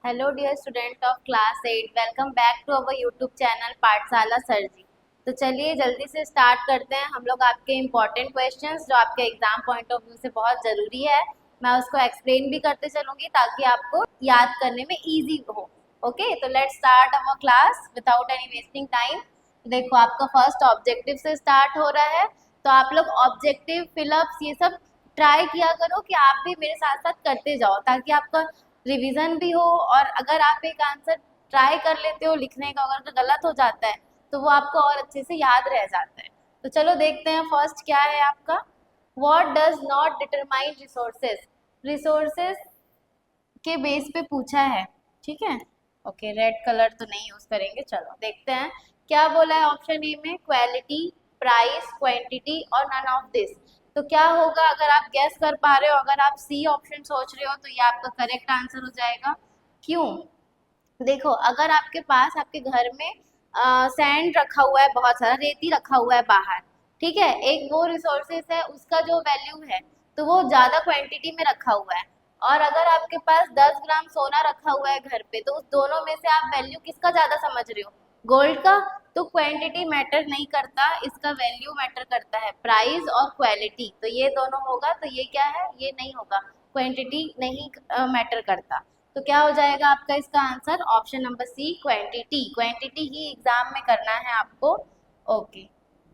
Hello dear student of class 8, welcome back to our YouTube channel Pathshala sir ji. तो चलिए जल्दी से स्टार्ट करते हैं। हम लोग आपके इम्पोर्टेंट क्वेश्चंस जो आपके एग्जाम पॉइंट ऑफ व्यू से बहुत ज़रूरी है, मैं उसको एक्सप्लेन भी करते चलूँगी ताकि आपको याद करने में ईजी हो। ओके, तो let's start our class without any wasting time. देखो आपका फर्स्ट ऑब्जेक्टिव से स्टार्ट हो रहा है, तो आप लोग ऑब्जेक्टिव फिलअप्स ये सब ट्राई किया करो कि आप भी मेरे साथ साथ करते जाओ ताकि आपका रिवीजन भी हो। और अगर आप एक आंसर ट्राई कर लेते हो लिखने का, अगर गलत हो जाता है तो वो आपको और अच्छे से याद रह जाता है। तो चलो देखते हैं फर्स्ट क्या है आपका। What does not determine resources. Resources के बेस पे पूछा है, ठीक है। ओके, रेड कलर तो नहीं यूज करेंगे। चलो देखते हैं क्या बोला है ऑप्शन ए में। क्वालिटी, प्राइस, क्वांटिटी और नन ऑफ दिस। तो क्या होगा अगर आप गैस कर पा रहे हो, अगर आप सी ऑप्शन सोच रहे हो तो ये आपका करेक्ट आंसर हो जाएगा। क्यों? देखो अगर आपके पास आपके घर में सैंड रखा हुआ है, बहुत सारा रेती रखा हुआ है बाहर, ठीक है, एक वो रिसोर्सेस है उसका जो वैल्यू है तो वो ज्यादा क्वांटिटी में रखा हुआ है। और अगर आपके पास 10 ग्राम सोना रखा हुआ है घर पे, तो उस दोनों में से आप वैल्यू किसका ज्यादा समझ रहे हो? गोल्ड का। तो क्वांटिटी मैटर नहीं करता, इसका वैल्यू मैटर करता है, प्राइस और क्वालिटी। तो ये दोनों होगा, तो ये क्या है, ये नहीं होगा, क्वांटिटी नहीं मैटर करता। तो क्या हो जाएगा आपका इसका answer? Option number C, quantity. Quantity ही एग्जाम में करना है आपको। ओके,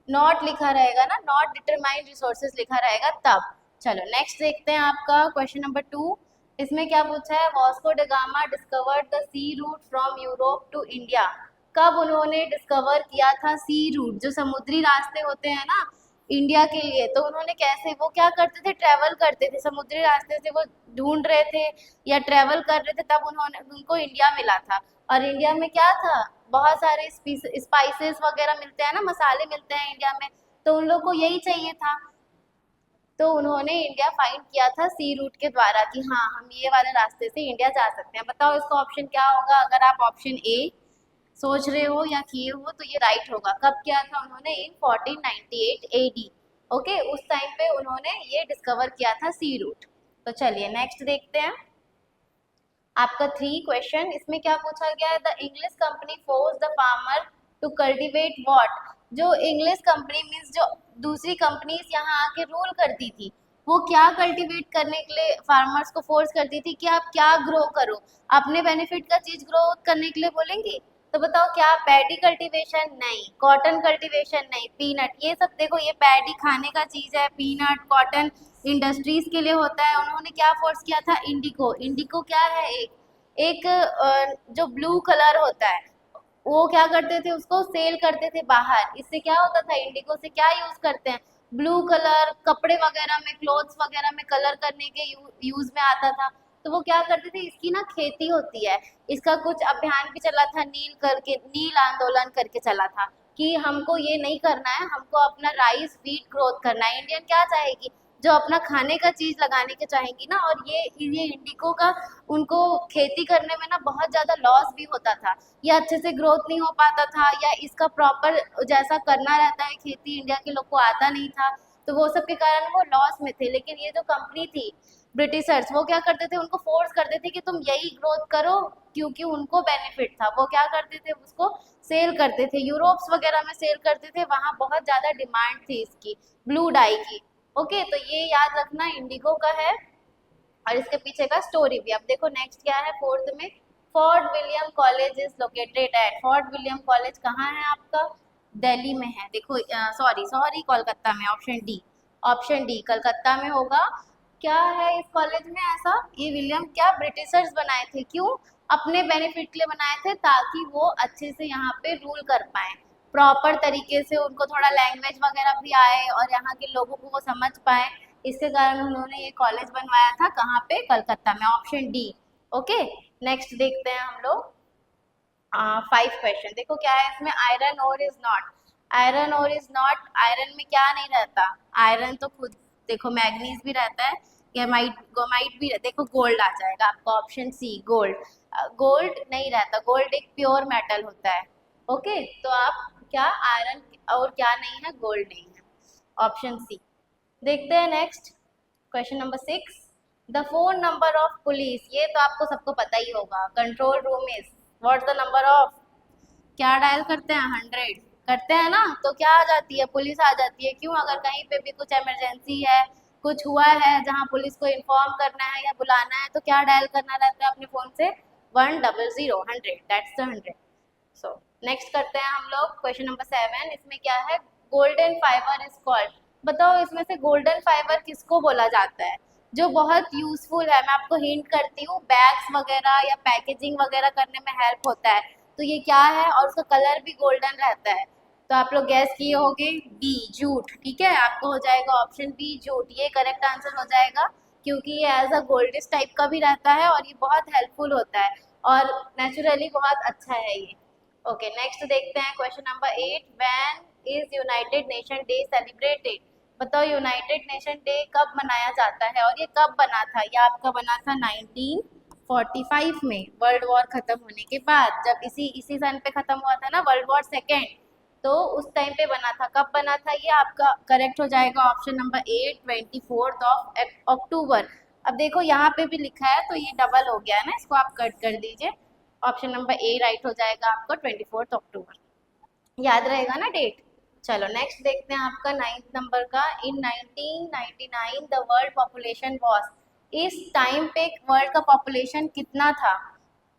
नॉट लिखा रहेगा ना, नॉट डिटरमाइन रिसोर्सेज लिखा रहेगा तब। चलो नेक्स्ट देखते हैं आपका क्वेश्चन नंबर 2। इसमें क्या पूछा है? Vasco da Gama discovered the sea route from Europe to India. कब उन्होंने डिस्कवर किया था सी रूट, जो समुद्री रास्ते होते हैं ना इंडिया के लिए? तो उन्होंने कैसे, वो क्या करते थे, ट्रेवल करते थे समुद्री रास्ते से, वो ढूंढ रहे थे या ट्रेवल कर रहे थे, तब उन्होंने उनको इंडिया मिला था। और इंडिया में क्या था, बहुत सारे स्पाइसेस वगैरह मिलते हैं ना, मसाले मिलते हैं इंडिया में, तो उन लोग को यही चाहिए था। तो उन्होंने इंडिया फाइंड किया था सी रूट के द्वारा कि हाँ हम ये वाले रास्ते से इंडिया जा सकते हैं। बताओ इसका ऑप्शन क्या होगा? अगर आप ऑप्शन ए सोच रहे हो या किए हो तो ये राइट होगा। कब किया था उन्होंने? इन 1498 एडी। ओके, उस टाइम पे उन्होंने ये डिस्कवर किया था सी रूट। तो चलिए नेक्स्ट देखते हैं आपका 3 क्वेश्चन। इसमें क्या पूछा गया है? The English company force the farmer to cultivate what. जो इंग्लिश कंपनी मीन्स जो दूसरी कंपनीज यहाँ आके रूल करती थी, वो क्या कल्टीवेट करने के लिए फार्मर्स को फोर्स करती थी कि आप क्या ग्रो करो, अपने बेनिफिट का चीज ग्रो करने के लिए बोलेंगी। तो बताओ क्या? पैडी कल्टीवेशन नहीं, कॉटन कल्टीवेशन नहीं, पीनट, ये सब देखो ये पैडी खाने का चीज है, पीनट कॉटन इंडस्ट्रीज के लिए होता है। उन्होंने क्या फोर्स किया था? इंडिको। इंडिको क्या है? एक जो ब्लू कलर होता है, वो क्या करते थे, उसको सेल करते थे बाहर। इससे क्या होता था, इंडिको से क्या यूज करते हैं, ब्लू कलर कपड़े वगैरह में, क्लोथ्स वगैरह में कलर करने के यूज में आता था। तो वो क्या करते थे, इसकी ना खेती होती है, इसका कुछ अभियान भी चला था, नील आंदोलन करके चला था कि हमको ये नहीं करना है, हमको अपना राइस व्हीट ग्रोथ करना है। इंडियन क्या चाहेगी, जो अपना खाने का चीज लगाने के चाहेंगी ना। और ये इंडिको का उनको खेती करने में ना बहुत ज्यादा लॉस भी होता था, या अच्छे से ग्रोथ नहीं हो पाता था, या इसका प्रॉपर जैसा करना रहता है खेती इंडिया के लोग को आता नहीं था। तो वो सब के कारण वो लॉस में थे। लेकिन ये जो कंपनी थी ब्रिटिशर्स, वो क्या करते थे, उनको फोर्स करते थे कि तुम यही ग्रोथ करो, क्योंकि उनको बेनिफिट था। वो क्या करते थे, उसको सेल करते थे, यूरोप्स वगैरह में सेल करते थे, वहां बहुत ज्यादा डिमांड थी इसकी ब्लू डाई की। ओके, तो ये याद रखना इंडिगो का है और इसके पीछे का स्टोरी भी। अब देखो नेक्स्ट क्या है फोर्थ में। Fort William college is located at. Fort William college कहाँ है आपका? दिल्ली में है। देखो सॉरी सॉरी कोलकाता में, option D. Option D Calcutta में होगा। क्या है इस कॉलेज में ऐसा? ये विलियम क्या ब्रिटिशर्स बनाए थे, क्यों? अपने बेनिफिट के लिए बनाए थे, ताकि वो अच्छे से यहाँ पे रूल कर पाए प्रॉपर तरीके से, उनको थोड़ा लैंग्वेज वगैरह भी आए और यहाँ के लोगों को वो समझ पाए। इसके कारण उन्होंने ये कॉलेज बनवाया था। कहाँ पे? कलकत्ता में, ऑप्शन डी। ओके, नेक्स्ट देखते हैं हम लोग 5 क्वेश्चन। देखो क्या है इसमें। Iron ore is not. Iron ore is not, iron में क्या नहीं रहता? आयरन तो खुद देखो मैग्नीज भी रहता है, गेमाइट गोमाइट भी देखो, गोल्ड आ जाएगा आपका, ऑप्शन सी गोल्ड। गोल्ड नहीं रहता, गोल्ड एक प्योर मेटल होता है। ओके, तो आप क्या, आयरन और क्या नहीं है, गोल्ड नहीं है, ऑप्शन सी। देखते हैं next question number 6। The phone number of police, ये तो आपको सबको पता ही होगा। Control room is what's the number of, क्या डायल करते हैं 100 करते हैं ना, तो क्या आ जाती है, पुलिस आ जाती है। क्यों? अगर कहीं पे भी कुछ इमरजेंसी है, कुछ हुआ है जहाँ पुलिस को इन्फॉर्म करना है या बुलाना है, तो क्या डायल करना रहता है अपने फोन से, 100 दैट्स द 100। सो नेक्स्ट करते हैं हम लोग क्वेश्चन नंबर 7। इसमें क्या है, गोल्डन फाइबर इज कॉल्ड। बताओ इसमें से गोल्डन फाइबर किसको बोला जाता है, जो बहुत यूजफुल है। मैं आपको हिंट करती हूँ, बैग्स वगैरह या पैकेजिंग वगैरह करने में हेल्प होता है। तो ये क्या है, और उसका कलर भी गोल्डन रहता है। तो आप लोग गैस किए होंगे बी, जूट। ठीक है, आपको हो जाएगा ऑप्शन बी, जूट, ये करेक्ट आंसर हो जाएगा। क्योंकि ये एज अ गोल्डिश टाइप का भी रहता है और ये बहुत हेल्पफुल होता है और नेचुरली बहुत अच्छा है ये। ओके नेक्स्ट देखते हैं question number 8। When is United nation day celebrated. बताओ यूनाइटेड नेशन डे कब मनाया जाता है और ये कब बना था। ये आपका बना था 1945 में, वर्ल्ड वॉर खत्म होने के बाद, जब इसी सन पे खत्म हुआ था ना वर्ल्ड वॉर सेकेंड, तो उस टाइम पे बना था। कब बना था ये आपका करेक्ट हो जाएगा ऑप्शन नंबर 8, 24 अक्टूबर। अब देखो यहाँ पे भी लिखा है तो ये डबल हो गया है ना, इसको आप कट कर दीजिए। ऑप्शन नंबर ए राइट हो जाएगा आपका 24 अक्टूबर, याद रहेगा ना डेट। चलो नेक्स्ट देखते हैं आपका 9th नंबर का। इन 1999 द वर्ल्ड पॉपुलेशन वॉज, इस टाइम पे वर्ल्ड का पॉपुलेशन कितना था।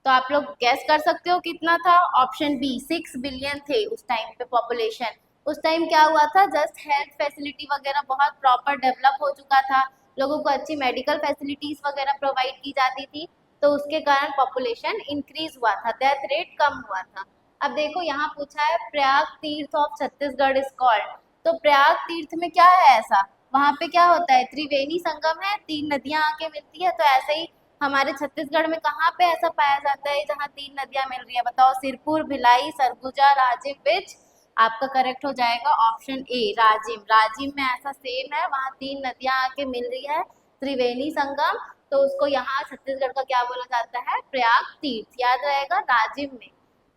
तो आप लोग गैस कर सकते हो कितना था। ऑप्शन बी 6 बिलियन थे उस टाइम पे पॉपुलेशन। उस टाइम क्या हुआ था, जस्ट हेल्थ फैसिलिटी वगैरह बहुत प्रॉपर डेवलप हो चुका था, लोगों को अच्छी मेडिकल फैसिलिटीज वगैरह प्रोवाइड की जाती थी, तो उसके कारण पॉपुलेशन इंक्रीज हुआ था, डेथ रेट कम हुआ था। अब देखो यहाँ पूछा है प्रयाग तीर्थ ऑफ छत्तीसगढ़ इज कॉल्ड। तो प्रयाग तीर्थ में क्या है ऐसा, वहाँ पे क्या होता है, त्रिवेणी संगम है, 3 नदियां आके मिलती है। तो ऐसे ही हमारे छत्तीसगढ़ में कहाँ पे ऐसा पाया जाता है जहाँ 3 नदियां मिल रही है। बताओ, सिरपुर, भिलाई, सरगुजा, राजिम, विच। आपका करेक्ट हो जाएगा ऑप्शन ए, राजिम। राजिम में ऐसा सेम है, वहाँ 3 नदियां आके मिल रही है, त्रिवेणी संगम। तो उसको यहाँ छत्तीसगढ़ का क्या बोला जाता है, प्रयाग तीर्थ। याद रहेगा राजिम में,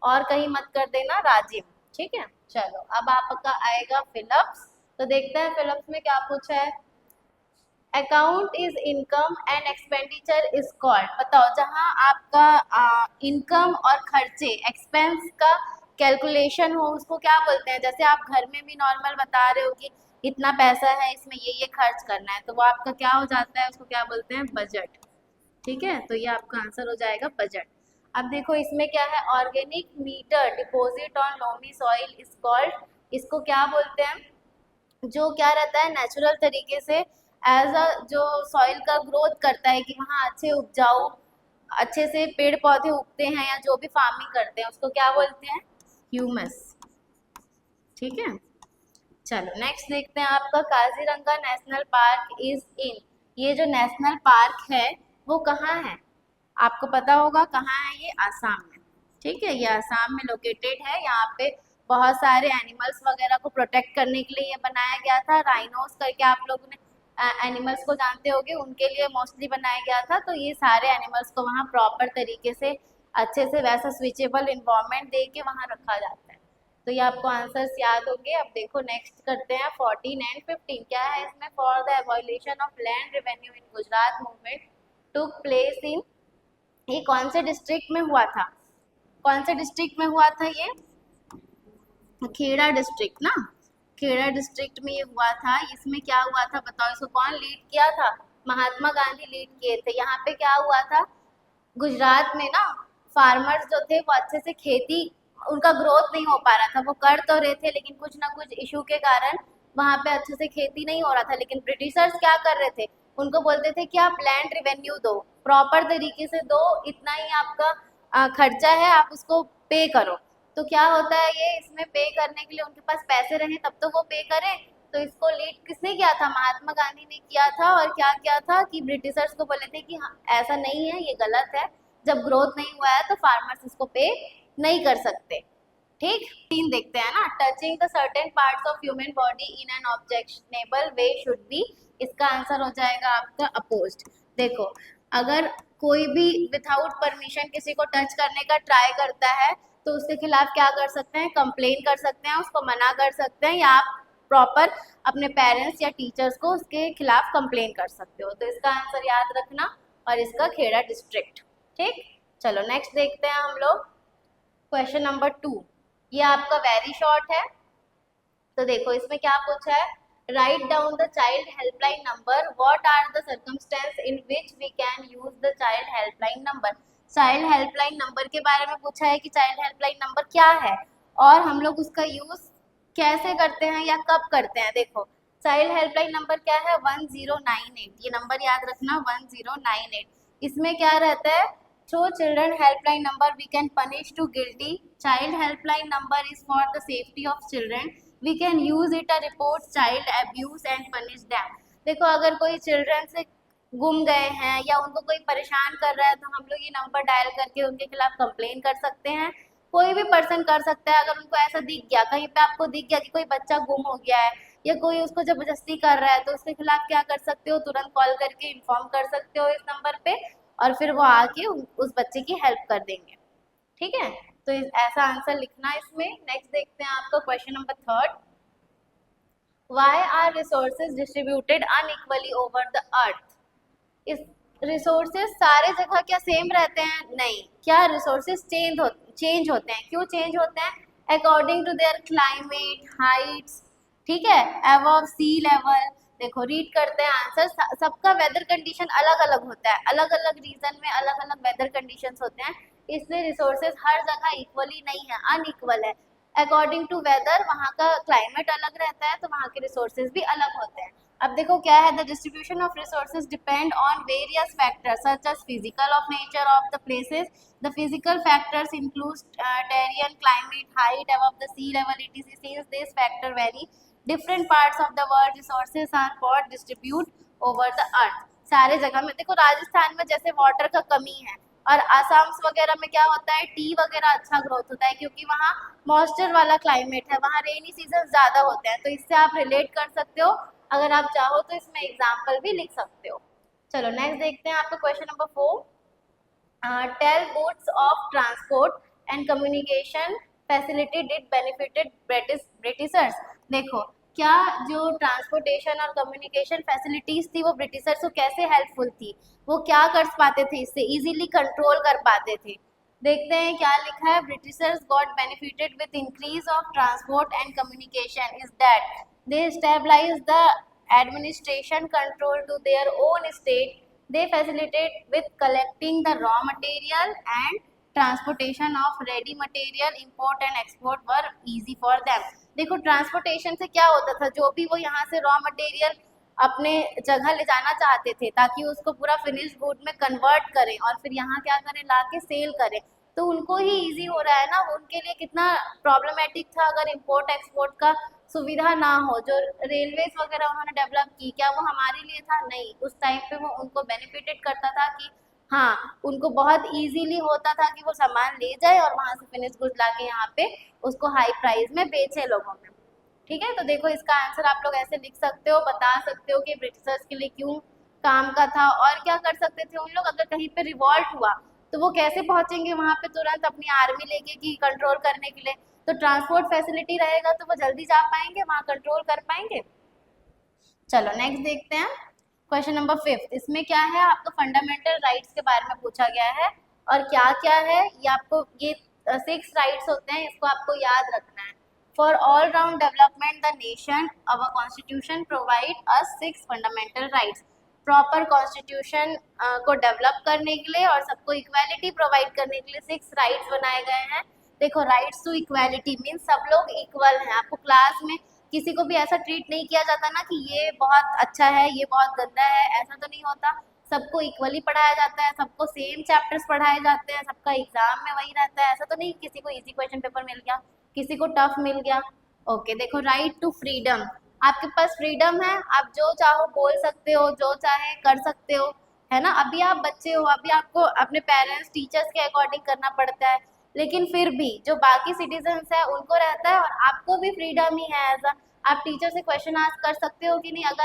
और कहीं मत कर देना राजिम। ठीक है, चलो अब आपका आएगा फिलिप्स। तो देखते हैं फिलिप्स में क्या पूछा है। Account is income and expenditure is called. बताओ जहाँ आपका इनकम और खर्चे, एक्सपेंस का कैलकुलेशन हो, उसको क्या बोलते हैं। जैसे आप घर में भी नॉर्मल बता रहे हो कि इतना पैसा है, इसमें ये खर्च करना है, तो वो आपका क्या हो जाता है, उसको क्या बोलते हैं, बजट। ठीक है, तो ये आपका आंसर हो जाएगा बजट। अब देखो इसमें क्या है, organic matter deposit on loamy soil is called. इसको क्या बोलते हैं, जो क्या रहता है नेचुरल तरीके से एज अ जो सॉइल का ग्रोथ करता है कि वहाँ अच्छे उपजाऊ, अच्छे से पेड़ पौधे उगते हैं, या जो भी फार्मिंग करते हैं उसको क्या बोलते हैं, ह्यूमस। ठीक है, चलो नेक्स्ट देखते हैं आपका Kaziranga national park is in. ये जो नेशनल पार्क है वो कहाँ है, आपको पता होगा कहाँ है, ये आसाम में। ठीक है, ये आसाम में लोकेटेड है। यहाँ पे बहुत सारे एनिमल्स वगैरह को प्रोटेक्ट करने के लिए ये बनाया गया था। राइनोस करके आप लोगों ने एनिमल्स को जानते होंगे, उनके लिए मोस्टली बनाया गया था। तो ये सारे एनिमल्स को वहाँ प्रॉपर तरीके से अच्छे से वैसा स्विचेबल इन्वायरमेंट दे के वहाँ रखा जाता है। तो ये आपको आंसर्स याद होंगे। अब देखो नेक्स्ट करते हैं 14 एंड 15। क्या है इसमें, for the evolution of land revenue in Gujarat movement took place in, ये कौन से डिस्ट्रिक्ट में हुआ था, कौन से डिस्ट्रिक्ट में हुआ था ये, खेड़ा डिस्ट्रिक्ट ना, खेड़ा डिस्ट्रिक्ट में ये हुआ था। इसमें क्या हुआ था बताओ, इसको कौन लीड किया था, महात्मा गांधी लीड किए थे। यहाँ पे क्या हुआ था, गुजरात में ना फार्मर्स जो थे वो अच्छे से खेती, उनका ग्रोथ नहीं हो पा रहा था। वो कर तो रहे थे लेकिन कुछ ना कुछ इशू के कारण वहाँ पे अच्छे से खेती नहीं हो रहा था। लेकिन ब्रिटिशर्स क्या कर रहे थे, उनको बोलते थे कि आप लैंड रेवेन्यू दो, प्रॉपर तरीके से दो, इतना ही आपका खर्चा है, आप उसको पे करो। तो क्या होता है ये, इसमें पे करने के लिए उनके पास पैसे रहे तब तो वो पे करें। तो इसको लीड किसने किया था, महात्मा गांधी ने किया था। और क्या किया था कि ब्रिटिशर्स को बोले थे कि हाँ ऐसा नहीं है, ये गलत है, जब ग्रोथ नहीं हुआ है तो फार्मर्स इसको पे नहीं कर सकते। ठीक, 3 देखते हैं ना। Touching the certain parts of human body in an objectionable way should be, इसका आंसर हो जाएगा आपका अपोज्ड। देखो अगर कोई भी विदाउट परमिशन किसी को टच करने का ट्राई करता है तो उसके खिलाफ क्या कर सकते हैं, कंप्लेन कर सकते हैं, उसको मना कर सकते हैं, या आप प्रॉपर अपने पेरेंट्स या टीचर्स को उसके खिलाफ कंप्लेन कर सकते हो। तो इसका आंसर याद रखना और इसका खेड़ा डिस्ट्रिक्ट। ठीक, चलो नेक्स्ट देखते हैं हम लोग क्वेश्चन नंबर 2। ये आपका वेरी शॉर्ट है, तो देखो इसमें क्या पूछा है, right down the child helpline number, what are the circumstances in which we can use the child helpline number. Child helpline number के बारे में पूछा है कि चाइल्ड हेल्पलाइन नंबर क्या है और हम लोग उसका यूज कैसे करते हैं या कब करते हैं। देखो चाइल्ड हेल्पलाइन नंबर क्या है, 1098। ये नंबर याद रखना 1098। इसमें क्या रहता है, through children helpline number we can punish to guilty, child helpline number is for the safety of children, we can use it a report child abuse and punish them. देखो अगर कोई चिल्ड्रन से गुम गए हैं या उनको कोई परेशान कर रहा है तो हम लोग ये नंबर डायल करके उनके खिलाफ कंप्लेन कर सकते हैं। कोई भी पर्सन कर सकता है, अगर उनको ऐसा दिख गया, कहीं पे आपको दिख गया कि कोई बच्चा गुम हो गया है या कोई उसको जबरदस्ती कर रहा है, तो उसके खिलाफ क्या कर सकते हो, तुरंत कॉल करके इन्फॉर्म कर सकते हो इस नंबर पे और फिर वो आके उस बच्चे की हेल्प कर देंगे। ठीक है, तो ऐसा आंसर लिखना इसमें। नेक्स्ट देखते हैं आपका question number 3। Why are resources distributed unequally over the earth? इस रिसोर्सेज सारे जगह क्या सेम रहते हैं? नहीं, क्या रिसोर्सेज चेंज होते हैं। क्यों चेंज होते हैं? According to their climate, heights, ठीक है, अबव सी लेवल। देखो रीड करते हैं आंसर, सबका वेदर कंडीशन अलग अलग होता है, अलग अलग रीजन में अलग अलग वेदर कंडीशंस होते हैं, इसलिए रिसोर्सेज हर जगह इक्वली नहीं है, अनइक्वल है। अकॉर्डिंग टू वेदर, वहाँ का क्लाइमेट अलग रहता है तो वहाँ के रिसोर्सेज भी अलग होते हैं। अब देखो क्या है, the distribution of resources depend on various factors such as physical of nature of the places, the physical factors include terrain, climate, height above the sea level, etc. Since this factor vary, different parts of the world resources are what distribute over the earth। सारे जगह में देखो, राजस्थान में जैसे water का कमी है और आसाम वगैरह में क्या होता है, टी वगैरह अच्छा ग्रोथ होता है क्योंकि वहाँ मॉइस्चर वाला क्लाइमेट है, वहाँ रेनी सीजन ज़्यादा होते हैं। तो इससे आप रिलेट कर सकते हो, अगर आप चाहो तो इसमें एग्जाम्पल भी लिख सकते हो। चलो नेक्स्ट देखते हैं आपका question number 4। Tell modes of transport and communication facility did benefited Britishers. देखो क्या जो ट्रांसपोर्टेशन और कम्युनिकेशन फैसिलिटीज थी वो ब्रिटिशर्स को कैसे हेल्पफुल थी, वो क्या कर पाते थे, इससे इजीली कंट्रोल कर पाते थे। देखते हैं क्या लिखा है, Britishers got benefited with increase of transport and communication is that they stabilize the administration control to their own state, they facilitate with collecting the raw material and transportation of ready material, import and export were easy for them। देखो transportation से क्या होता था, जो भी वो यहाँ से रॉ मटेरियल अपने जगह ले जाना चाहते थे ताकि उसको पूरा फिनिश गुड में कन्वर्ट करें और फिर यहाँ क्या करें, ला के सेल करें, तो उनको ही इजी हो रहा है ना। उनके लिए कितना प्रॉब्लमेटिक था अगर इंपोर्ट एक्सपोर्ट का सुविधा ना हो। जो रेलवेज वगैरह उन्होंने डेवलप की, क्या वो हमारे लिए था? नहीं, उस टाइम पे वो उनको बेनिफिटेड करता था कि हाँ, उनको बहुत इजीली होता था कि वो सामान ले जाए और वहाँ से फिनिश गुड्स ला के यहाँ पे उसको हाई प्राइस में बेचे लोगों में। ठीक है, तो देखो इसका आंसर आप लोग ऐसे लिख सकते हो, बता सकते हो कि ब्रिटिशर्स के लिए क्यों काम का था और क्या कर सकते थे उन लोग। अगर कहीं पे रिवॉल्ट हुआ तो वो कैसे पहुंचेंगे वहाँ पे तुरंत अपनी आर्मी लेके कि कंट्रोल करने के लिए, तो ट्रांसपोर्ट फैसिलिटी रहेगा तो वो जल्दी जा पाएंगे, वहाँ कंट्रोल कर पाएंगे। चलो नेक्स्ट देखते हैं क्वेश्चन नंबर 5। इसमें क्या है, आपको फंडामेंटल राइट्स के बारे में पूछा गया है और क्या क्या है ये आपको, ये 6 राइट्स होते हैं, इसको आपको याद रखना है। For all round development the nation our constitution provide us 6 fundamental rights. Proper constitution को डेवलप करने के लिए और सबको इक्वालिटी प्रोवाइड करने के लिए 6 राइट्स बनाए गए हैं। देखो राइट्स टू इक्वालिटी मीन्स सब लोग इक्वल हैं। आपको क्लास में किसी को भी ऐसा ट्रीट नहीं किया जाता ना कि ये बहुत अच्छा है, ये बहुत गंदा है, ऐसा तो नहीं होता। सबको इक्वली पढ़ाया जाता है, सबको सेम चैप्टर्स पढ़ाए जाते हैं, सबका एग्जाम में वही रहता है। ऐसा तो नहीं किसी को इजी क्वेश्चन पेपर मिल गया, किसी को टफ मिल गया। ओके, देखो राइट टू फ्रीडम, आपके पास फ्रीडम है, आप जो चाहो बोल सकते हो, जो चाहे कर सकते हो, है ना। अभी आप बच्चे हो, अभी आपको अपने पेरेंट्स टीचर्स के अकॉर्डिंग करना पड़ता है, लेकिन फिर भी जो बाकी सिटीजन्स है उनको रहता है और आपको भी फ्रीडम ही है। ऐसा आप टीचर से क्वेश्चन आस्क कर सकते हो कि नहीं। अगर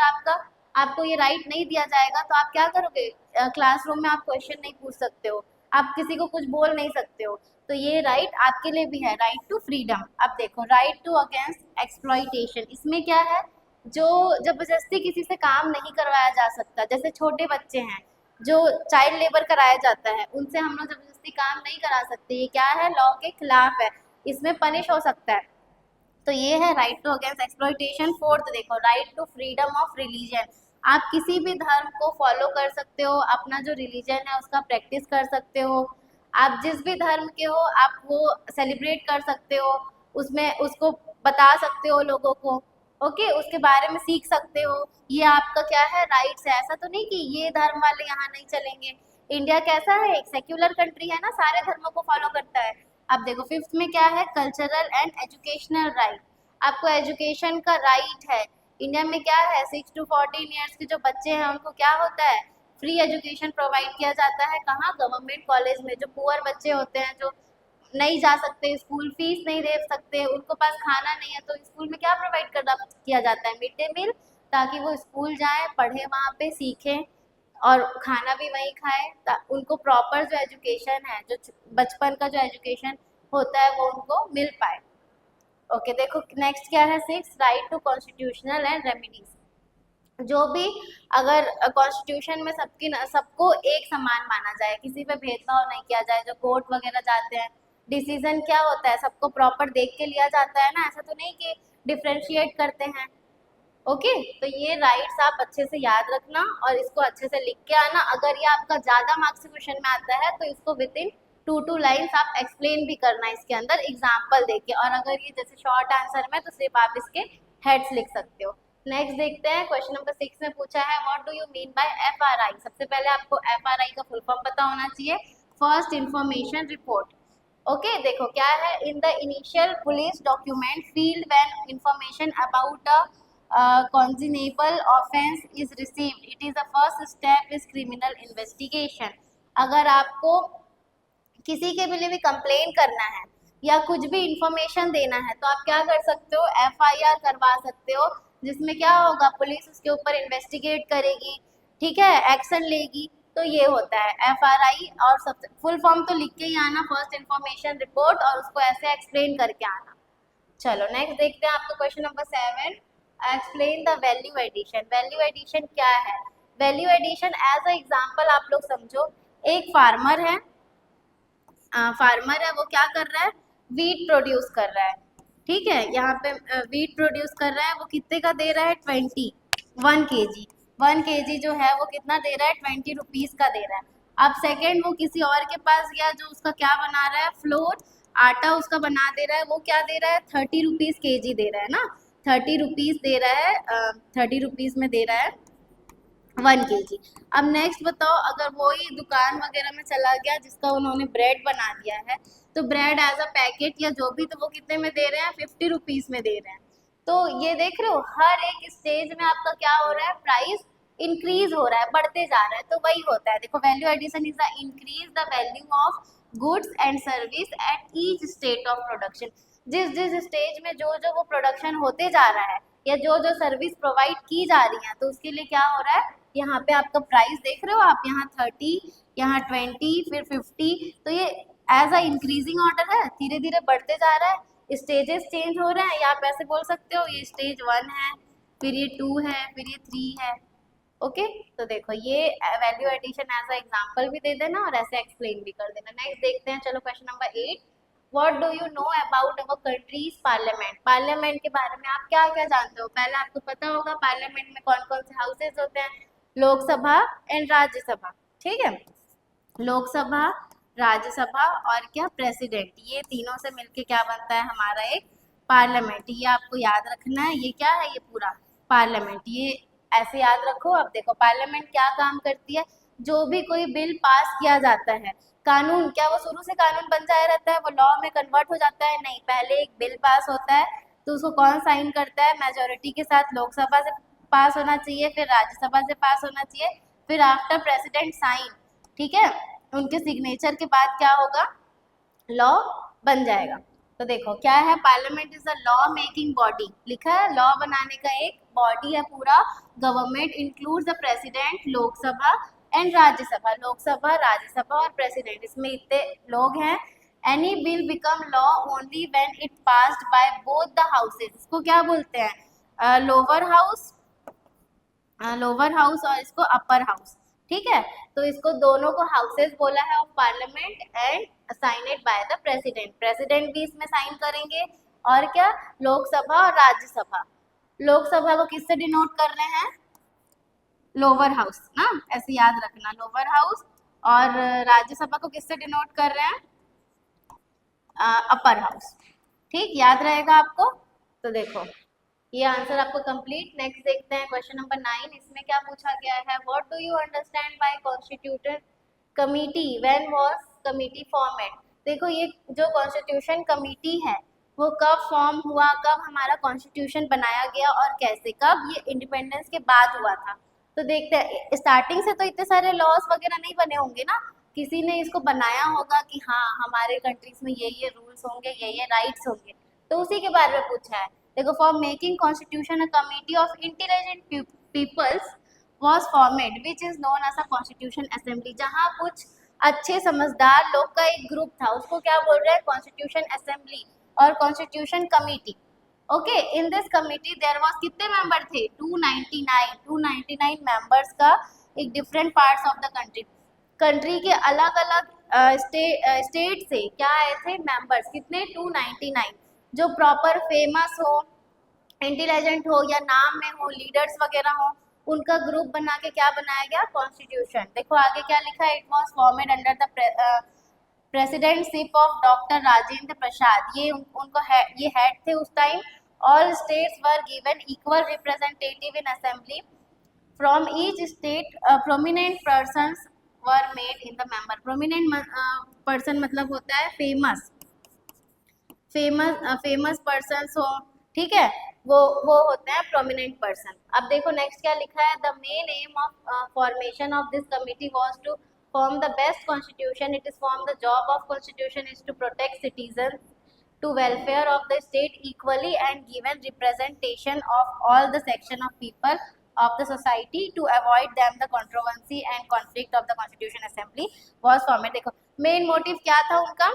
आपको ये राइट नहीं दिया जाएगा तो आप क्या करोगे, क्लासरूम में आप क्वेश्चन नहीं पूछ सकते हो। आप किसी को कुछ बोल नहीं सकते हो। तो ये राइट आपके लिए भी है, राइट टू फ्रीडम। अब देखो राइट टू अगेंस्ट एक्सप्लॉइटेशन, इसमें क्या है, जो जबरदस्ती किसी से काम नहीं करवाया जा सकता, जैसे छोटे बच्चे हैं जो चाइल्ड लेबर कराया जाता है, उनसे हम लोग जबरदस्ती काम नहीं करा सकते, ये क्या है, लॉ के खिलाफ है, इसमें पनिश हो सकता है। तो ये है right to against exploitation. Fourth देखो right to freedom of religion, आप किसी भी धर्म को फॉलो कर सकते हो, अपना जो रिलीजन है उसका प्रैक्टिस कर सकते हो, आप जिस भी धर्म के हो आप वो सेलिब्रेट कर सकते हो, उसमें उसको बता सकते हो लोगों को, ओके, उसके बारे में सीख सकते हो, ये आपका क्या है, राइट्स है। ऐसा तो नहीं कि ये धर्म वाले यहाँ नहीं चलेंगे। इंडिया कैसा है, एक सेक्युलर कंट्री है ना, सारे धर्मों को फॉलो करता है। अब देखो फिफ्थ में क्या है, कल्चरल एंड एजुकेशनल राइट, आपको एजुकेशन का राइट है। इंडिया में क्या है, 6 to 14 ईयर्स के जो बच्चे हैं उनको क्या होता है, फ्री एजुकेशन प्रोवाइड किया जाता है। कहाँ, गवर्नमेंट कॉलेज में। जो पुअर बच्चे होते हैं, जो नहीं जा सकते स्कूल, फीस नहीं दे सकते, उनको पास खाना नहीं है, तो स्कूल में क्या प्रोवाइड करना किया जाता है, मिड डे मील, ताकि वो स्कूल जाएं, पढ़े, वहाँ पे सीखें और खाना भी वहीं खाएं, उनको प्रॉपर जो एजुकेशन है, जो बचपन का जो एजुकेशन होता है वो उनको मिल पाए। ओके देखो नेक्स्ट क्या है, 6 right to constitutional and remedies, जो भी अगर कॉन्स्टिट्यूशन में सबको एक समान माना जाए, किसी पे भेदभाव नहीं किया जाए, जो कोर्ट वगैरह जाते हैं डिसीजन क्या होता है, सबको प्रॉपर देख के लिया जाता है ना, ऐसा तो नहीं कि डिफ्रेंशिएट करते हैं। ओके तो ये राइट्स आप अच्छे से याद रखना और इसको अच्छे से लिख के आना। अगर ये आपका ज़्यादा मार्क्स क्वेश्चन में आता है तो इसको विद इन 2 लाइन्स आप एक्सप्लेन भी करना इसके अंदर एग्जाम्पल देके, और अगर ये जैसे शॉर्ट आंसर में तो सिर्फ आप इसके हेड्स लिख सकते हो। नेक्स्ट देखते हैं, क्वेश्चन नंबर 6 में पूछा है what do you mean by FRI। सबसे पहले आपको FRI का फुल फॉर्म पता होना चाहिए, फर्स्ट इंफॉर्मेशन रिपोर्ट। ओके देखो क्या है, in the initial police document filed when information about a cognizable offence is received, it is the first step is criminal investigation. अगर आपको किसी के लिए भी कंप्लेन करना है या कुछ भी इंफॉर्मेशन देना है तो आप क्या कर सकते हो, FIR करवा सकते हो, जिसमें क्या होगा, पुलिस उसके ऊपर इन्वेस्टिगेट करेगी, ठीक है, एक्शन लेगी। तो ये होता है FRI, और सबसे फुल फॉर्म तो लिख के ही आना, फर्स्ट इंफॉर्मेशन रिपोर्ट, और उसको ऐसे एक्सप्लेन करके आना। चलो नेक्स्ट देखते हैं आपको question number 7, explain the value addition. Value addition क्या है, value addition as a example आप लोग समझो, एक फार्मर है, फार्मर है, वो क्या कर रहा है, वीट प्रोड्यूस कर रहा है, ठीक है, यहाँ पे वीट प्रोड्यूस कर रहा है, वो कितने का दे रहा है, 1 kg, 1 kg जो है वो कितना दे रहा है, 20 रुपीज़ का दे रहा है। अब सेकेंड वो किसी और के पास गया जो उसका क्या बना रहा है, फ्लोर, आटा उसका बना दे रहा है, वो क्या दे रहा है, 30 रुपीज़ kg दे रहा है ना, 30 रुपीज़ दे रहा है, 30 रुपीज़ में दे रहा है 1 kg। अब नेक्स्ट बताओ, अगर वही दुकान वगैरह में चला गया जिसका उन्होंने ब्रेड बना दिया है, तो ब्रेड एज अ पैकेट या जो भी, तो वो कितने में दे रहे हैं, 50 रुपीज़ में दे रहे हैं। तो ये देख रहे हो, हर एक स्टेज में आपका क्या हो रहा है, प्राइस इंक्रीज हो रहा है, बढ़ते जा रहा है। तो वही होता है, देखो value addition is the increase the value of goods and service at each state of production. जिस जिस स्टेज में जो जो वो प्रोडक्शन होते जा रहा है या जो जो सर्विस प्रोवाइड की जा रही है, तो उसके लिए क्या हो रहा है, यहाँ पे आपका प्राइस देख रहे हो आप, यहाँ 30, यहाँ 20, फिर 50, तो ये एज अ इंक्रीजिंग ऑर्डर है, धीरे धीरे बढ़ते जा रहा है, स्टेजेस चेंज हो रहे हैं, या आप ऐसे बोल सकते हो ये स्टेज 1 है, फिर ये 2 है, फिर ये 3 है। ओके तो देखो ये value addition as a example भी दे देना और ऐसे एक्सप्लेन भी कर देना। नेक्स्ट देखते हैं, चलो question number 8, what do you know about our countries parliament. Parliament के बारे में आप क्या क्या जानते हो, पहले आपको पता होगा पार्लियामेंट में कौन कौन से हाउसेज होते हैं, लोकसभा एंड राज्यसभा, ठीक है, लोकसभा, राज्यसभा और क्या, प्रेसिडेंट, ये तीनों से मिलके क्या बनता है हमारा एक पार्लियामेंट। ये आपको याद रखना है, ये क्या है, ये पूरा पार्लियामेंट, ये ऐसे याद रखो। अब देखो पार्लियामेंट क्या काम करती है, जो भी कोई बिल पास किया जाता है, कानून, क्या वो शुरू से कानून बन जाया रहता है, वो लॉ में कन्वर्ट हो जाता है, नहीं, पहले एक बिल पास होता है तो उसको कौन साइन करता है, मेजोरिटी के साथ लोकसभा से पास होना चाहिए, फिर राज्यसभा से पास होना चाहिए, फिर आफ्टर प्रेसिडेंट साइन, ठीक है, उनके सिग्नेचर के बाद क्या होगा, लॉ बन जाएगा। तो देखो क्या है, parliament is a law making body, लिखा है, लॉ बनाने का एक बॉडी है पूरा, government includes the president, Lok Sabha, and Rajya Sabha, Lok Sabha, Rajya Sabha और प्रेसिडेंट, इसमें इतने लोग हैं। Any bill become law only when it passed by both the houses, इसको क्या बोलते हैं, लोअर हाउस, लोअर हाउस और इसको अपर हाउस, ठीक है। तो इसको दोनों को हाउसेज बोला है of parliament and signed by the president, president भी इसमें साइन करेंगे। और क्या, लोकसभा और राज्यसभा, लोकसभा को किससे डिनोट कर रहे हैं, लोअर हाउस ना, ऐसे याद रखना, लोअर हाउस, और राज्यसभा को किससे डिनोट कर रहे हैं, अपर हाउस, ठीक, याद रहेगा आपको। तो देखो ये आंसर आपको कंप्लीट। नेक्स्ट देखते हैं क्वेश्चन नंबर 9, इसमें क्या पूछा गया है, what do you understand by constituted committee, when was committee formed. देखो ये जो कॉन्स्टिट्यूशन कमिटी है वो कब फॉर्म हुआ, कब हमारा कॉन्स्टिट्यूशन बनाया गया और कैसे, कब, ये इंडिपेंडेंस के बाद हुआ था। तो देखते हैं, स्टार्टिंग से तो इतने सारे लॉज वगैरह नहीं बने होंगे ना, किसी ने इसको बनाया होगा कि हाँ हमारे कंट्रीज में ये रूल्स होंगे, ये राइट्स होंगे, तो उसी के बारे में पूछा है। देखो, for making constitution a committee of intelligent peoples was formed which is known as a constitution assembly, जहाँ कुछ अच्छे समझदार लोग का एक ग्रुप था, उसको क्या बोल रहे हैं, कॉन्स्टिट्यूशन असेंबली और constitution committee. Okay, in this committee there was कितने मेंबर थे, 299 मेंबर्स का एक different parts of the country के अलग अलग स्टेट से क्या आए थे मेंबर्स, कितने, 299, जो प्रॉपर फेमस हो, इंटेलिजेंट हो या नाम में हो, लीडर्स वगैरह हो, उनका ग्रुप बना के क्या बनाया गया, कॉन्स्टिट्यूशन। देखो आगे क्या लिखा है, it was formed under the presidentship of doctor Rajendra Prasad, ये उनको ये हेड थे उस time. All states were given equal representative in assembly, from each state prominent persons were made in the member. Prominent person मतलब होता है फेमस पर्सन्स हो, ठीक है, वो होते हैं प्रोमिनेंट पर्सन। अब देखो नेक्स्ट क्या लिखा है, the main aim of formation of this committee was to form the best constitution, it is form the job of constitution is to protect citizen to welfare of the state equally and given representation of all the section of people of the society to avoid them the controversy and conflict of the constitution assembly was formed। देखो main motive क्या था उनका,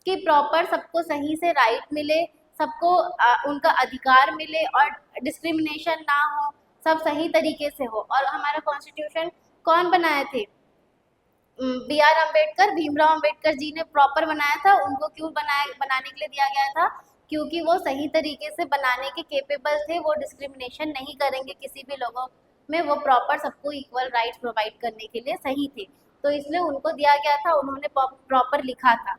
कि proper सबको सही से right मिले, सबको उनका अधिकार मिले और डिस्क्रिमिनेशन ना हो, सब सही तरीके से हो। और हमारा कॉन्स्टिट्यूशन कौन बनाए थे, बी आर अम्बेडकर, भीमराव अम्बेडकर जी ने प्रॉपर बनाया था। उनको क्यों बनाने के लिए दिया गया था, क्योंकि वो सही तरीके से बनाने के केपेबल थे, वो डिस्क्रिमिनेशन नहीं करेंगे किसी भी लोगों में, वो प्रॉपर सबको इक्वल राइट्स प्रोवाइड करने के लिए सही थे, तो इसलिए उनको दिया गया था, उन्होंने प्रॉपर लिखा था।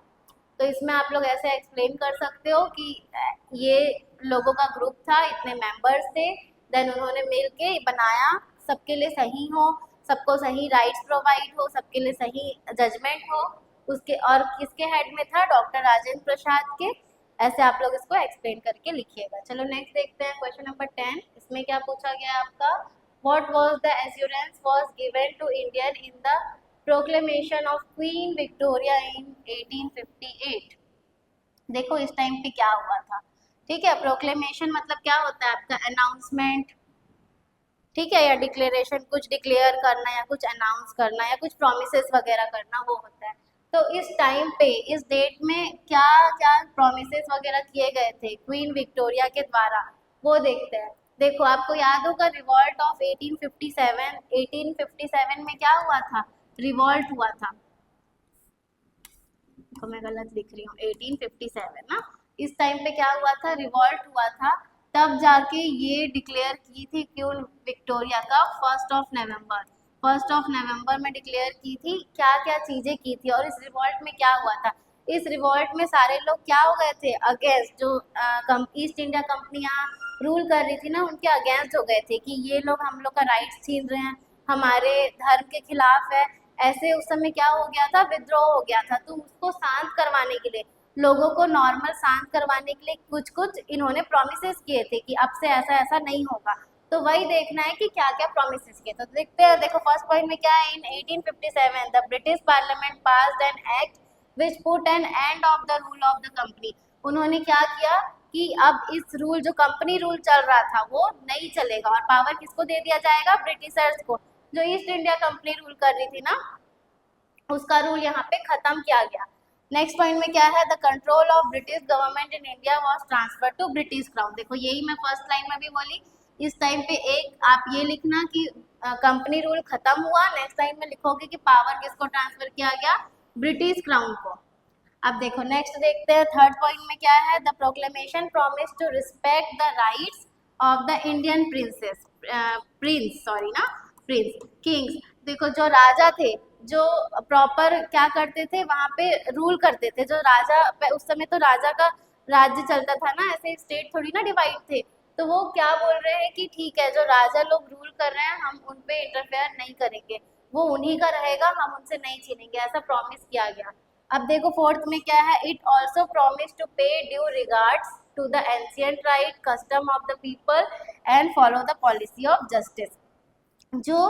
तो इसमें आप लोग ऐसे एक्सप्लेन कर सकते हो कि ये लोगों का ग्रुप था, इतने मेंबर्स थे, देन उन्होंने मिल के बनाया, सबके लिए सही हो, सबको सही राइट्स प्रोवाइड हो, सबके लिए सही जजमेंट हो, उसके और किसके हेड में था, डॉक्टर राजेंद्र प्रसाद के। ऐसे आप लोग इसको एक्सप्लेन करके लिखिएगा। चलो नेक्स्ट देखते हैं क्वेश्चन नंबर 10, इसमें क्या पूछा गया है आपका, what was the assurance was given to Indian in the proclamation of Queen Victoria in 1858। देखो इस टाइम पे क्या हुआ था, ठीक है, प्रोक्लेमेशन मतलब क्या होता है आपका, अनाउंसमेंट, ठीक है, या डिक्लेरेशन, कुछ डिक्लेयर करना या कुछ अनाउंस करना या कुछ प्रोमिसेस वगैरह करना, वो होता है। तो इस टाइम पे, इस डेट में क्या क्या प्रोमिसेस वगैरह किए गए थे क्वीन विक्टोरिया के द्वारा, वो देखते हैं। देखो आपको याद होगा रिवॉल्ट ऑफ 1857 में क्या हुआ था, रिवॉल्ट हुआ था, तो मैं गलत लिख रही हूँ, 1857 ना, इस टाइम पे क्या हुआ था, रिवॉल्ट हुआ था, तब जाके ये डिक्लेयर की थी क्वीन विक्टोरिया का 1 नवंबर में डिक्लेयर की थी। क्या क्या चीजें की थी और इस रिवॉल्ट में क्या हुआ था, इस रिवॉल्ट में सारे लोग क्या हो गए थे, अगेंस्ट, जो ईस्ट इंडिया कंपनियां रूल कर रही थी ना, उनके अगेंस्ट हो गए थे कि ये लोग हम लोग का राइट्स छीन रहे हैं, हमारे धर्म के खिलाफ है। ऐसे उस समय क्या हो गया था, विद्रोह हो गया था। तो उसको शांत करवाने के लिए, लोगों को नॉर्मल शांत करवाने के लिए कुछ कुछ इन्होंने प्रोमिसेस किए थे कि अब से ऐसा ऐसा नहीं होगा। तो वही देखना है कि क्या क्या प्रोमिसेस किए। तो देखते हैं, देखो फर्स्ट पॉइंट में क्या है, in 1857 the British parliament passed an act which put an end of the rule of the company. उन्होंने क्या किया कि अब इस रूल, जो कंपनी रूल चल रहा था वो नहीं चलेगा और पावर किसको दे दिया जाएगा, ब्रिटिशर्स को। जो ईस्ट इंडिया कंपनी रूल कर रही थी ना, उसका रूल यहाँ पे खत्म किया गया। नेक्स्ट पॉइंट में क्या है, the control of British government in India was transfer to British crown. देखो यही मैं फर्स्ट लाइन में भी बोली, इस टाइम पे एक आप ये लिखना कि कंपनी रूल खत्म हुआ, नेक्स्ट लाइन में लिखोगे कि पावर किसको ट्रांसफर किया गया, ब्रिटिश क्राउन को। अब देखो नेक्स्ट देखते हैं, थर्ड पॉइंट में क्या है, the proclamation promise to respect the rights of the Indian prince kings. देखो जो राजा थे, जो प्रॉपर क्या करते थे वहाँ पे रूल करते थे, जो राजा उस समय तो राजा का राज्य चलता था ना, ऐसे स्टेट थोड़ी ना डिवाइड थे, तो वो क्या बोल रहे हैं कि ठीक है जो राजा लोग रूल कर रहे हैं हम उन पे इंटरफेयर नहीं करेंगे, वो उन्हीं का रहेगा, हम उनसे नहीं छीनेंगे, ऐसा प्रॉमिस किया गया। अब देखो फोर्थ में क्या है, it also promise to pay due regards to the ancient right custom of the people and follow the policy of justice. जो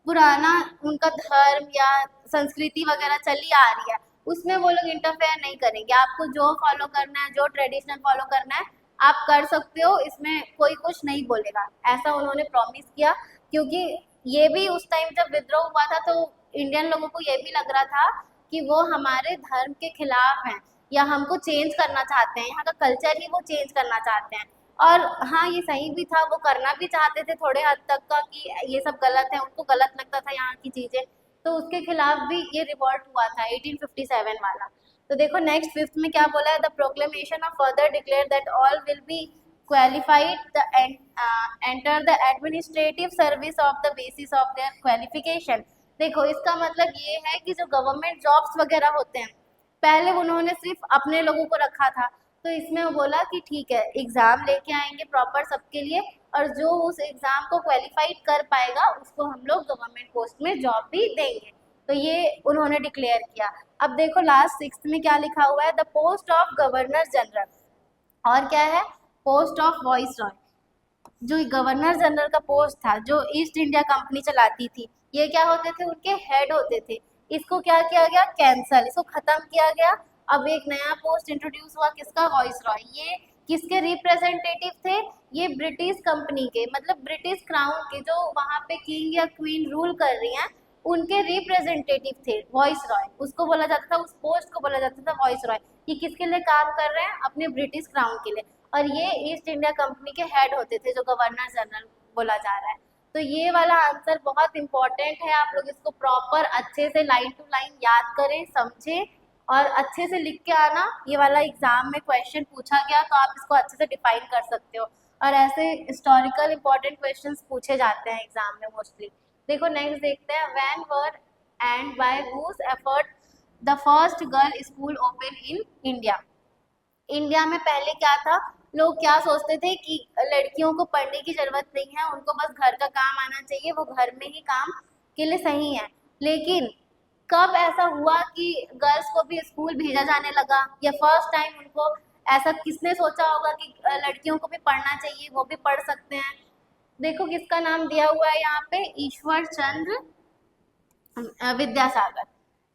पुराना उनका धर्म या संस्कृति वगैरह चली आ रही है उसमें वो लोग इंटरफेयर नहीं करेंगे, आपको जो फॉलो करना है, जो ट्रेडिशनल फॉलो करना है आप कर सकते हो, इसमें कोई कुछ नहीं बोलेगा, ऐसा उन्होंने प्रॉमिस किया। क्योंकि ये भी उस टाइम जब विद्रोह हुआ था तो इंडियन लोगों को ये भी लग रहा था कि वो हमारे धर्म के खिलाफ हैं या हमको चेंज करना चाहते हैं, यहाँ का कल्चर ही वो चेंज करना चाहते हैं। और हाँ ये सही भी था, वो करना भी चाहते थे थोड़े हद तक का कि ये सब गलत है, उनको गलत लगता था यहाँ की चीज़ें, तो उसके खिलाफ भी ये रिवॉल्ट हुआ था 1857 वाला। तो देखो नेक्स्ट फिफ्थ में क्या बोला है, the proclamation of further declare that all will be qualified the enter the administrative service of the basis of their qualification. देखो इसका मतलब ये है कि जो गवर्नमेंट जॉब्स वगैरह होते हैं पहले उन्होंने सिर्फ अपने लोगों को रखा था, तो इसमें वो बोला कि ठीक है एग्ज़ाम लेके आएंगे प्रॉपर सबके लिए, और जो उस एग्ज़ाम को क्वालिफाइड कर पाएगा उसको हम लोग गवर्नमेंट पोस्ट में जॉब भी देंगे, तो ये उन्होंने डिक्लेयर किया। अब देखो लास्ट सिक्स्थ में क्या लिखा हुआ है, the post of governor general, और क्या है, पोस्ट ऑफ वॉइस रॉय। जो गवर्नर जनरल का पोस्ट था जो ईस्ट इंडिया कंपनी चलाती थी, ये क्या होते थे, उनके हेड होते थे, इसको क्या किया गया, कैंसल, इसको खत्म किया गया। अब एक नया पोस्ट इंट्रोड्यूस हुआ, किसका, वॉइस रॉय। ये किसके रिप्रेजेंटेटिव थे, ये ब्रिटिश कंपनी के, मतलब ब्रिटिश क्राउन के, जो वहाँ पे किंग या क्वीन रूल कर रही हैं उनके रिप्रेजेंटेटिव थे वॉइस रॉय, उसको बोला जाता था, उस पोस्ट को बोला जाता था वॉइस रॉय। ये किसके लिए काम कर रहे हैं, अपने ब्रिटिश क्राउन के लिए, और ये ईस्ट इंडिया कंपनी के हेड होते थे जो गवर्नर जनरल बोला जा रहा है। तो ये वाला आंसर बहुत इंपॉर्टेंट है, आप लोग इसको प्रॉपर अच्छे से लाइन टू लाइन याद करें, समझें और अच्छे से लिख के आना। ये वाला एग्जाम में क्वेश्चन पूछा गया तो आप इसको अच्छे से डिफाइन कर सकते हो, और ऐसे हिस्टोरिकल इंपॉर्टेंट क्वेश्चंस पूछे जाते हैं एग्जाम में मोस्टली। देखो नेक्स्ट देखते हैं, when were and by whose effort the first girl school open in India. India में पहले क्या था, लोग क्या सोचते थे कि लड़कियों को पढ़ने की जरूरत नहीं है, उनको बस घर का काम आना चाहिए, वो घर में ही काम के लिए सही है। लेकिन कब ऐसा हुआ कि गर्ल्स को भी स्कूल भेजा जाने लगा, या फर्स्ट टाइम उनको ऐसा किसने सोचा होगा कि लड़कियों को भी पढ़ना चाहिए, वो भी पढ़ सकते हैं। देखो किसका नाम दिया हुआ है यहाँ पे, ईश्वर चंद्र विद्यासागर।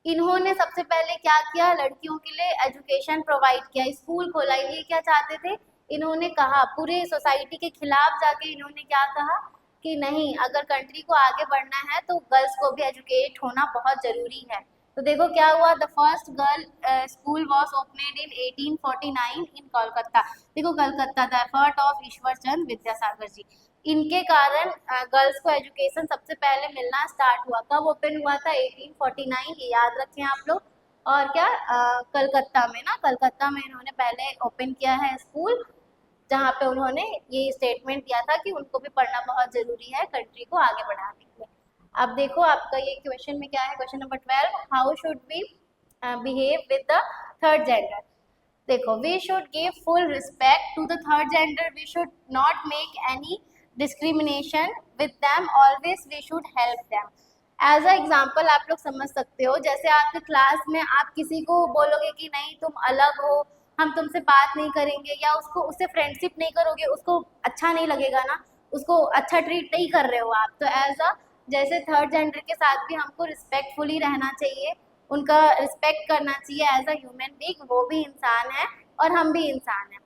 इन्होंने सबसे पहले क्या किया, लड़कियों के लिए एजुकेशन प्रोवाइड किया, स्कूल खोला। ये क्या चाहते थे, इन्होंने कहा पूरे सोसाइटी के खिलाफ जाके इन्होंने क्या कहा कि नहीं, अगर कंट्री को आगे बढ़ना है तो गर्ल्स को भी एजुकेट होना बहुत जरूरी है। तो देखो क्या हुआ, the first girl school was opened in 1849 in Kolkata. देखो Calcutta, the effort of Ishwar Chandra Vidyasagar ji, इनके कारण गर्ल्स को एजुकेशन सबसे पहले मिलना स्टार्ट हुआ। कब ओपन हुआ था, 1849, ये याद रखें आप लोग। और क्या, कलकत्ता में ना, कलकत्ता में इन्होंने पहले ओपन किया है स्कूल, जहाँ पे उन्होंने ये स्टेटमेंट दिया था कि उनको भी पढ़ना बहुत जरूरी है कंट्री को आगे बढ़ाने के लिए। अब देखो आपका ये क्वेश्चन में क्या है, question number 12, how should we behave with the third gender. देखो, we should give full respect to the third gender, we should not make any discrimination with them, always we should help them। As a example आप लोग समझ सकते हो, जैसे आपके class में आप किसी को बोलोगे कि नहीं तुम अलग हो, हम तुमसे बात नहीं करेंगे, या उससे फ्रेंडशिप नहीं करोगे, उसको अच्छा नहीं लगेगा ना, उसको अच्छा ट्रीट नहीं कर रहे हो आप। तो एज अ, जैसे थर्ड जेंडर के साथ भी हमको रिस्पेक्टफुली रहना चाहिए, उनका रिस्पेक्ट करना चाहिए एज अ ह्यूमन बीइंग, वो भी इंसान है और हम भी इंसान हैं,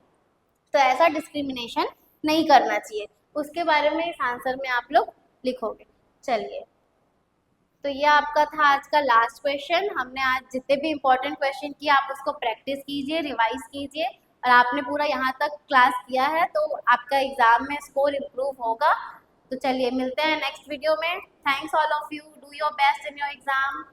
तो ऐसा डिस्क्रिमिनेशन नहीं करना चाहिए। उसके बारे में इस आंसर में आप लोग लिखोगे। चलिए तो ये आपका था आज का लास्ट क्वेश्चन। हमने आज जितने भी इम्पोर्टेंट क्वेश्चन किए आप उसको प्रैक्टिस कीजिए, रिवाइज कीजिए, और आपने पूरा यहाँ तक क्लास किया है तो आपका एग्जाम में स्कोर इम्प्रूव होगा। तो चलिए मिलते हैं नेक्स्ट वीडियो में। Thanks all of you, do your best in your exam.